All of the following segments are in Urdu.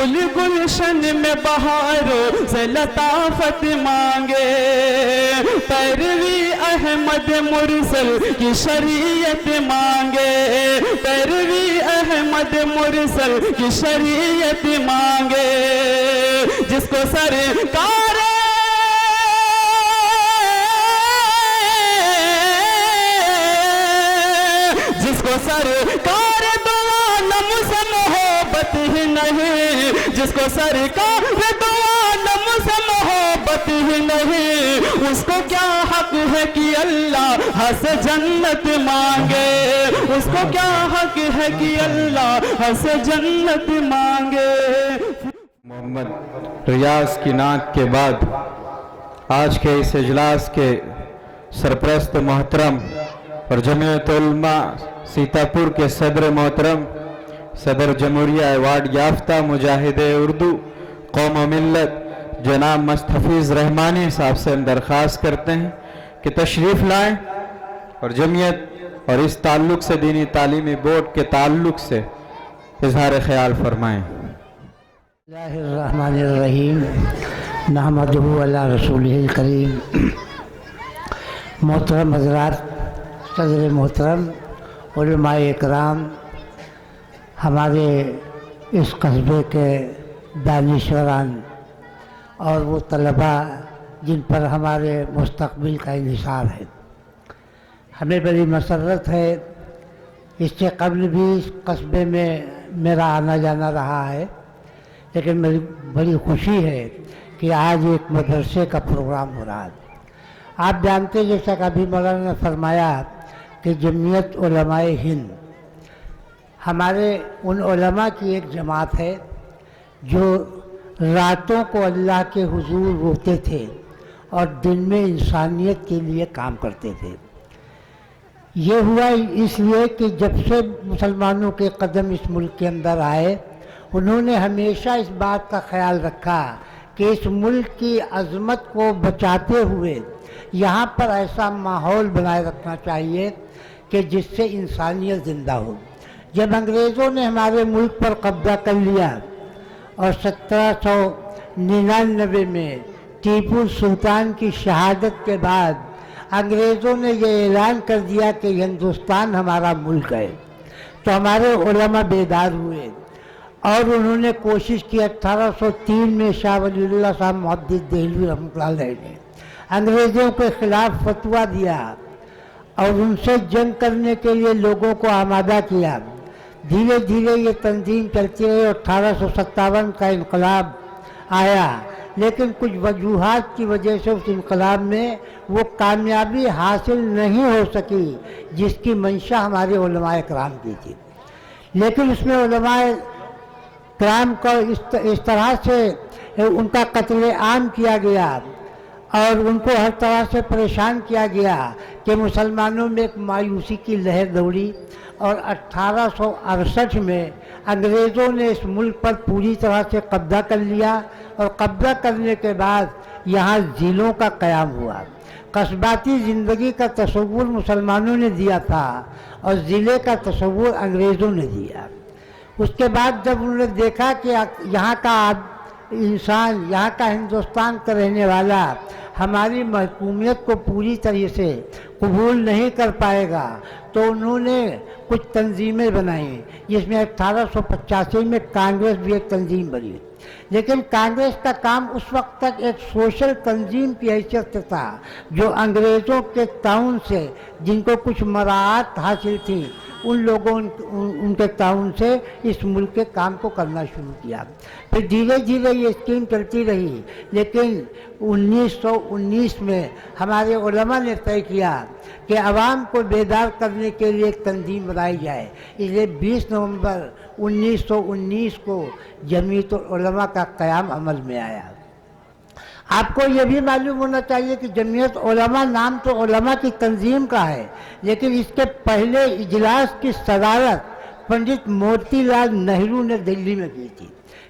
گل گلشن میں بہاروں سے لطافت مانگے، پیروی احمد مرسل کی شریعت مانگے، پیروی احمد مرسل کی شریعت مانگے، جس کو سرکار سرکار دو عالم سے محبت ہی نہیں، جس کو سرکار دو عالم سے محبت ہی نہیں، اس کو کیا حق ہے کہ اللہ سے جنت مانگے، اس کو کیا حق ہے کہ اللہ سے جنت مانگے۔ محمد ریاض کی نعت کے بعد آج کے اس اجلاس کے سرپرست محترم اور جمعیت علماء سیتاپور کے صدر محترم، صدر جمہوریہ ایوارڈ یافتہ مجاہد اردو قوم و ملت جناب مستحفظ رحمانی صاحب سے ہم درخواست کرتے ہیں کہ تشریف لائیں اور جمعیت اور اس تعلق سے دینی تعلیمی بورڈ کے تعلق سے اظہار خیال فرمائیں۔ اللہ الرحمن الرحیم، نحمدہ علی رسولہ الکریم۔ محترم حضرات، صدر محترم، علماء اکرام، ہمارے اس قصبے کے دانشوران اور وہ طلباء جن پر ہمارے مستقبل کا انحصار ہے، ہمیں بڑی مسرت ہے۔ اس سے قبل بھی اس قصبے میں میرا آنا جانا رہا ہے، لیکن میری بڑی خوشی ہے کہ آج ایک مدرسے کا پروگرام ہو رہا ہے۔ آپ جانتے جیسا کہ ابھی مولانا نے فرمایا کہ جمعیت علماء ہند ہمارے ان علماء کی ایک جماعت ہے جو راتوں کو اللہ کے حضور روتے تھے اور دن میں انسانیت کے لیے کام کرتے تھے۔ یہ ہوا اس لیے کہ جب سے مسلمانوں کے قدم اس ملک کے اندر آئے، انہوں نے ہمیشہ اس بات کا خیال رکھا کہ اس ملک کی عظمت کو بچاتے ہوئے یہاں پر ایسا ماحول بنائے رکھنا چاہیے کہ جس سے انسانیت زندہ ہو۔ جب انگریزوں نے ہمارے ملک پر قبضہ کر لیا اور 1799 میں ٹیپو سلطان کی شہادت کے بعد انگریزوں نے یہ اعلان کر دیا کہ ہندوستان ہمارا ملک ہے، تو ہمارے علماء بیدار ہوئے اور انہوں نے کوشش کی۔ 1803 میں شاہ ولی اللہ صاحب محدث دہلوی رحمۃ اللہ علیہ نے انگریزوں کے خلاف فتویٰ دیا اور ان سے جنگ کرنے کے لیے لوگوں کو آمادہ کیا۔ دھیرے دھیرے یہ تنظیم چلتی رہی اور 1857 کا انقلاب آیا، لیکن کچھ وجوہات کی وجہ سے اس انقلاب میں وہ کامیابی حاصل نہیں ہو سکی جس کی منشا ہمارے علماء کرام کی تھی۔ لیکن اس میں علماء کرام کو اس طرح سے ان کا قتل عام کیا گیا اور ان کو ہر طرح سے پریشان کیا گیا کہ مسلمانوں میں ایک مایوسی کی لہر دوڑی، اور 1868 میں انگریزوں نے اس ملک پر پوری طرح سے قبضہ کر لیا، اور قبضہ کرنے کے بعد یہاں ضلعوں کا قیام ہوا۔ قصباتی زندگی کا تصور مسلمانوں نے دیا تھا اور ضلع کا تصور انگریزوں نے دیا۔ اس کے بعد جب انہوں نے دیکھا کہ یہاں کا انسان، یہاں کا ہندوستان کا رہنے والا ہماری محکومیت کو پوری طرح سے قبول نہیں کر پائے گا، تو انہوں نے کچھ تنظیمیں بنائیں، جس میں 1885 میں کانگریس بھی ایک تنظیم بنی۔ لیکن کانگریس کا کام اس وقت تک ایک سوشل تنظیم کی حیثیت سے تھا، جو انگریزوں کے تعاون سے جن کو کچھ مراعات حاصل تھی، ان لوگوں ان کے تعاون سے اس ملک کے کام کو کرنا شروع کیا۔ پھر دھیرے دھیرے یہ اسکیم چلتی رہی، لیکن 1919 میں ہمارے علماء نے طے کیا کہ عوام کو بیدار کرنے کے لیے ایک تنظیم بنائی جائے، اس لیے 20 نومبر 1919 کو جمعیت العلماء کا قیام عمل میں آیا۔ آپ کو یہ بھی معلوم ہونا چاہیے کہ جمعیت علماء نام تو علماء کی تنظیم کا ہے، لیکن اس کے پہلے اجلاس کی صدارت پنڈت موتی لال نہرو نے دلی میں کی تھی،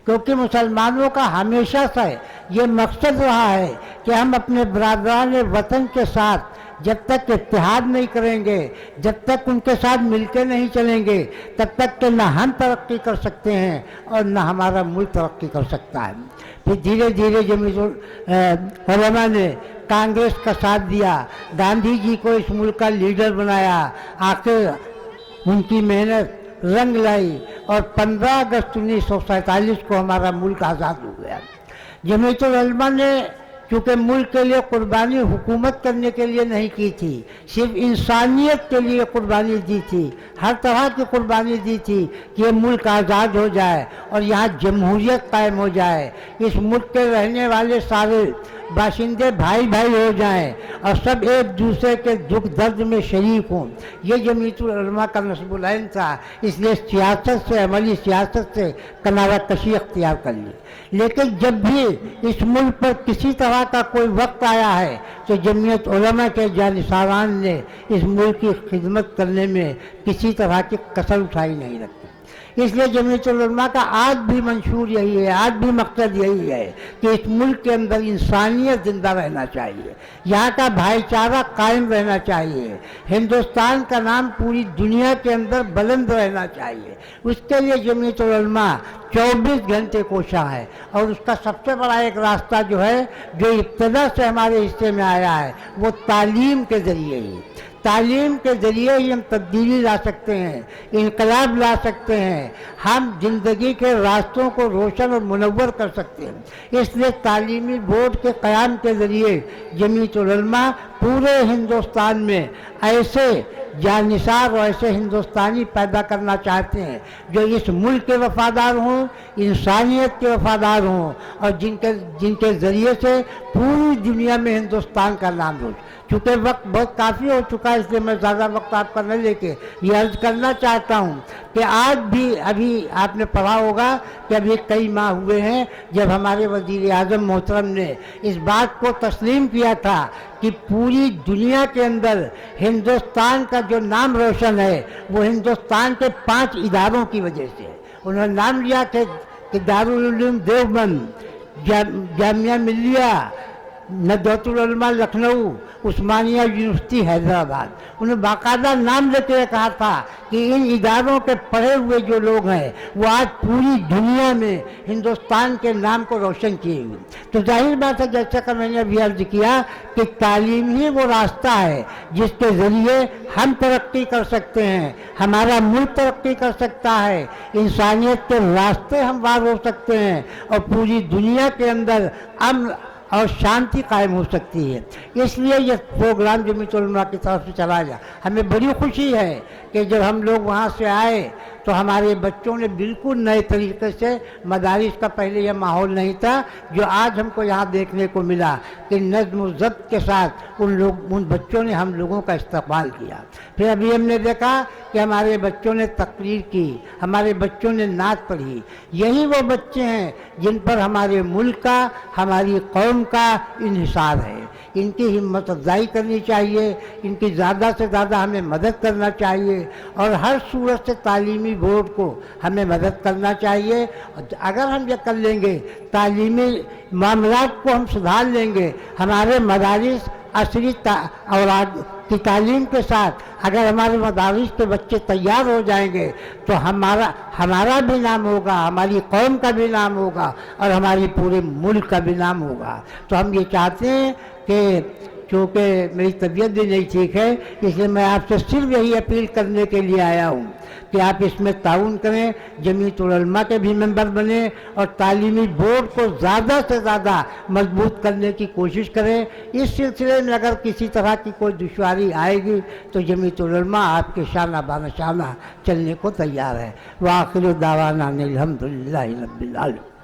کیونکہ مسلمانوں کا ہمیشہ سے یہ مقصد رہا ہے کہ ہم اپنے برادران وطن کے ساتھ جب تک اتحاد نہیں کریں گے، جب تک ان کے ساتھ مل کے نہیں چلیں گے، تب تک کہ نہ ہم ترقی کر سکتے ہیں اور نہ ہمارا ملک ترقی کر سکتا ہے۔ پھر دھیرے دھیرے جمعیت علماء نے کانگریس کا ساتھ دیا، گاندھی جی کو اس ملک کا لیڈر بنایا، آخر ان کی محنت رنگ لائی اور 15 اگست 1947 کو ہمارا ملک آزاد ہو گیا۔ جمعیت علماء نے چونکہ ملک کے لیے قربانی حکومت کرنے کے لیے نہیں کی تھی، صرف انسانیت کے لیے قربانی دی تھی، ہر طرح کی قربانی دی تھی کہ یہ ملک آزاد ہو جائے اور یہاں جمہوریت قائم ہو جائے، اس ملک کے رہنے والے سارے باشندے بھائی بھائی ہو جائیں اور سب ایک دوسرے کے دکھ درد میں شریک ہوں۔ یہ جمعیت العلماء کا نصب العین تھا، اس لیے سیاست سے، عملی سیاست سے کنارہ کشی اختیار کر لی۔ لیکن جب بھی اس ملک پر کسی طرح کا کوئی وقت آیا ہے تو جمعیت علماء کے جانشینان نے اس ملک کی خدمت کرنے میں کسی طرح کی کسر اٹھائی نہیں رکھی۔ اس لیے جمعیت علماء کا آج بھی منشور یہی ہے، آج بھی مقصد یہی ہے کہ اس ملک کے اندر انسانیت زندہ رہنا چاہیے، یہاں کا بھائی چارہ قائم رہنا چاہیے، ہندوستان کا نام پوری دنیا کے اندر بلند رہنا چاہیے۔ اس کے لیے جمعیت علماء 24 گھنٹے کوشاں ہے، اور اس کا سب سے بڑا ایک راستہ جو ہے، جو ابتدا سے ہمارے حصے میں آیا ہے، وہ تعلیم کے ذریعے ہی۔ تعلیم کے ذریعے ہی ہم تبدیلی لا سکتے ہیں، انقلاب لا سکتے ہیں، ہم زندگی کے راستوں کو روشن اور منور کر سکتے ہیں۔ اس لیے تعلیمی بورڈ کے قیام کے ذریعے جمعیت علماء پورے ہندوستان میں ایسے جانثار اور ایسے ہندوستانی پیدا کرنا چاہتے ہیں جو اس ملک کے وفادار ہوں، انسانیت کے وفادار ہوں، اور جن کے ذریعے سے پوری دنیا میں ہندوستان کا نام روشن۔ چونکہ وقت بہت کافی ہو چکا ہے، اس لیے میں زیادہ وقت آپ کا نہ لے کے یہ عرض کرنا چاہتا ہوں کہ آج بھی ابھی آپ نے پڑھا ہوگا کہ ابھی کئی ماہ ہوئے ہیں جب ہمارے وزیر اعظم محترم نے اس بات کو تسلیم کیا تھا کہ پوری دنیا کے اندر ہندوستان کا جو نام روشن ہے وہ ہندوستان کے 5 اداروں کی وجہ سے۔ انہوں نے نام لیا کہ دارالعلوم دیوبند، جامعہ ملیہ، ندوۃ العلماء لکھنؤ، عثمانیہ یونیورسٹی حیدرآباد۔ انہیں باقاعدہ نام لے کے کہا تھا کہ ان اداروں کے پڑھے ہوئے جو لوگ ہیں وہ آج پوری دنیا میں ہندوستان کے نام کو روشن کیے ہوئے۔ تو ظاہر بات ہے، جیسا کہ میں نے ابھی عرض کیا کہ تعلیم ہی وہ راستہ ہے جس کے ذریعے ہم ترقی کر سکتے ہیں، ہمارا ملک ترقی کر سکتا ہے، انسانیت کے راستے ہموار ہو سکتے ہیں، اور پوری دنیا کے اندر امن اور شانتی قائم ہو سکتی ہے۔ اس لیے یہ پروگرام جمعیت علماء کی طرف سے چلا گیا۔ ہمیں بڑی خوشی ہے کہ جب ہم لوگ وہاں سے آئے تو ہمارے بچوں نے بالکل نئے طریقے سے، مدارس کا پہلے یہ ماحول نہیں تھا جو آج ہم کو یہاں دیکھنے کو ملا، کہ نظم و ضبط کے ساتھ ان بچوں نے ہم لوگوں کا استقبال کیا۔ پھر ابھی ہم نے دیکھا کہ ہمارے بچوں نے تقریر کی، ہمارے بچوں نے نعت پڑھی۔ یہی وہ بچے ہیں جن پر ہمارے ملک کا، ہماری قوم کا انحصار ہے۔ ان کی ہمت افزائی کرنی چاہیے، ان کی زیادہ سے زیادہ ہمیں مدد کرنا چاہیے، اور ہر صورت سے تعلیمی بورڈ کو ہمیں مدد کرنا چاہیے۔ اگر ہم یہ کر لیں گے، تعلیمی معاملات کو ہم سدھار لیں گے، ہمارے مدارس عصری اولاد کی تعلیم کے ساتھ اگر ہمارے مدارس کے بچے تیار ہو جائیں گے تو ہمارا بھی نام ہوگا، ہماری قوم کا بھی نام ہوگا، اور ہماری پورے ملک کا بھی نام ہوگا۔ تو ہم یہ چاہتے ہیں کہ چونکہ میری طبیعت بھی نہیں ٹھیک ہے، اس لیے میں آپ سے صرف یہی اپیل کرنے کے لیے آیا ہوں کہ آپ اس میں تعاون کریں، جمعیت العلماء کے بھی ممبر بنیں، اور تعلیمی بورڈ کو زیادہ سے زیادہ مضبوط کرنے کی کوشش کریں۔ اس سلسلے میں اگر کسی طرح کی کوئی دشواری آئے گی تو جمعیت العلماء آپ کے شانہ بہ شانہ چلنے کو تیار ہے۔ وآخر دعوانا الحمدللہ رب العالمین۔